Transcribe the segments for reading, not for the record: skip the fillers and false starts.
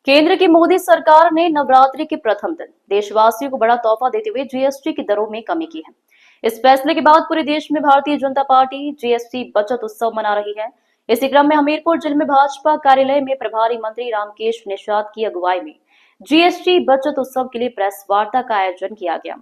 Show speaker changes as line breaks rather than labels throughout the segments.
केंद्र की मोदी सरकार ने नवरात्रि के प्रथम दिन देशवासियों को बड़ा तोहफा देते हुए जीएसटी की दरों में कमी की है। इस फैसले के बाद पूरे देश में भारतीय जनता पार्टी जीएसटी बचत उत्सव मना रही है। इसी क्रम में हमीरपुर जिले में भाजपा कार्यालय में प्रभारी मंत्री रामकेश निषाद की अगुवाई में जीएसटी बचत उत्सव के लिए प्रेस वार्ता का आयोजन किया गया।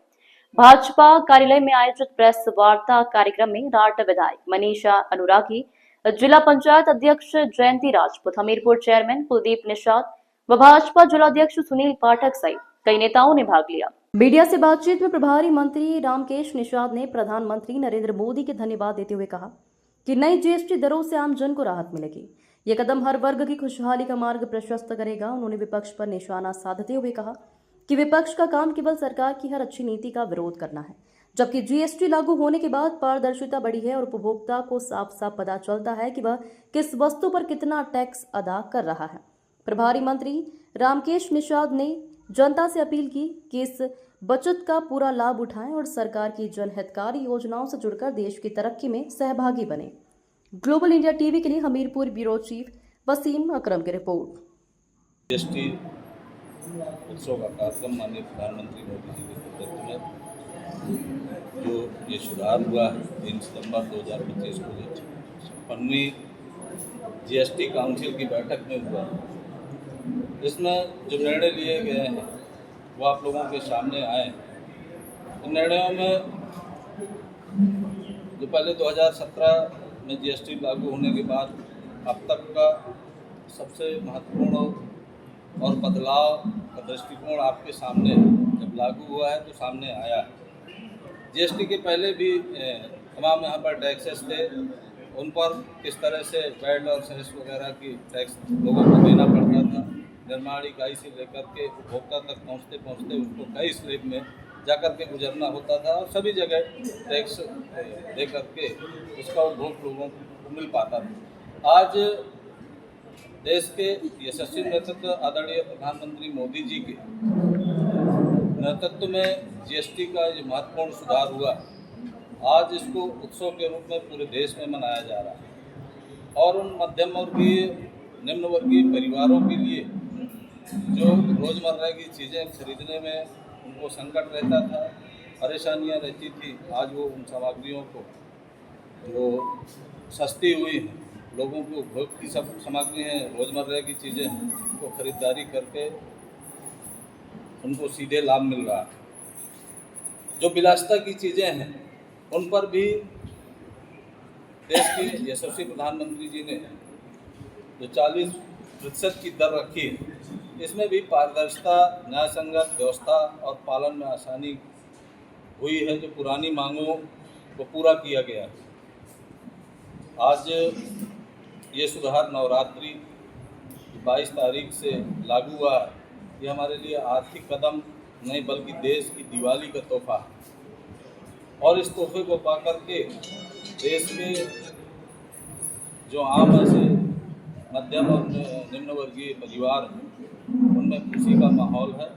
भाजपा कार्यालय में आयोजित प्रेस वार्ता कार्यक्रम में राट विधायक मनीषा अनुरागी, जिला पंचायत अध्यक्ष जयंती राजपूत, हमीरपुर चेयरमैन कुलदीप निषाद व भाजपा जिलाध्यक्ष सुनील पाठक सहित कई नेताओं ने भाग लिया। मीडिया से बातचीत में प्रभारी मंत्री रामकेश निषाद ने प्रधानमंत्री नरेंद्र मोदी के धन्यवाद देते हुए कहा कि नई जीएसटी दरों से आम जन को राहत मिलेगी। ये कदम हर वर्ग की खुशहाली का मार्ग प्रशस्त करेगा। उन्होंने विपक्ष पर निशाना साधते हुए कहा कि विपक्ष का काम केवल सरकार की हर अच्छी नीति का विरोध करना है, जबकि जीएसटी लागू होने के बाद पारदर्शिता बढ़ी है और उपभोक्ता को साफ साफ पता चलता है कि वह किस वस्तु पर कितना टैक्स अदा कर रहा है। प्रभारी मंत्री रामकेश निषाद ने जनता से अपील की कि इस बचत का पूरा लाभ उठाएं और सरकार की जनहितकारी योजनाओं से जुड़कर देश की तरक्की में सहभागी बने। ग्लोबल इंडिया टीवी के लिए हमीरपुर ब्यूरो चीफ वसीम अकरम की रिपोर्ट।
जीएसटी उत्सव का कार्यक्रम माननीय प्रधानमंत्री मोदी जी के नेतृत्व में जो ये सुधार हुआ है 3 सितंबर 2025 को जो 56वीं जीएसटी काउंसिल की बैठक में हुआ, इसमें जो निर्णय लिए गए हैं वो आप लोगों के सामने आए। इन निर्णयों में जो पहले 2017 में जीएसटी लागू होने के बाद अब तक का सबसे महत्वपूर्ण और बदलाव का दृष्टिकोण आपके सामने जब लागू हुआ है तो सामने आया है। जीएसटी के पहले भी तमाम यहाँ पर टैक्सेस थे, उन पर किस तरह से वैट और सेस वगैरह की टैक्स लोगों को देना पड़ता था। निर्माण इकाई से लेकर के उपभोक्ता तक पहुँचते पहुँचते उनको कई स्लैब में जाकर के गुजरना होता था और सभी जगह टैक्स दे करके उसका उपभोग लोगों को मिल पाता था। आज देश के यशस्वी नेतृत्व आदरणीय प्रधानमंत्री मोदी जी के नेतृत्व में जीएसटी का जो महत्वपूर्ण सुधार हुआ, आज इसको उत्सव के रूप में पूरे देश में मनाया जा रहा है और उन मध्यम वर्गीय निम्न वर्गीय परिवारों के लिए जो रोज़मर्रा की चीज़ें खरीदने में उनको संकट रहता था, परेशानियां रहती थी, आज वो उन सामग्रियों को जो सस्ती हुई हैं, लोगों को उपभोग की सब सामग्री हैं, रोज़मर्रा की चीज़ें हैं, उनको खरीदारी करके उनको सीधे लाभ मिल रहा है। जो विलासिता की चीज़ें हैं उन पर भी देश के यशस्वी प्रधानमंत्री जी ने जो 40% की दर रखी है, इसमें भी पारदर्शिता, न्यायसंगत व्यवस्था और पालन में आसानी हुई है। जो पुरानी मांगों को पूरा किया गया है। आज ये सुधार नवरात्रि 22 तारीख से लागू हुआ है। ये हमारे लिए आर्थिक कदम नहीं बल्कि देश की दिवाली का तोहफा है और इस तोहफे को पा करके देश के जो आम ऐसे मध्यम और निम्न वर्गीय परिवार हैं उनमें खुशी का माहौल है।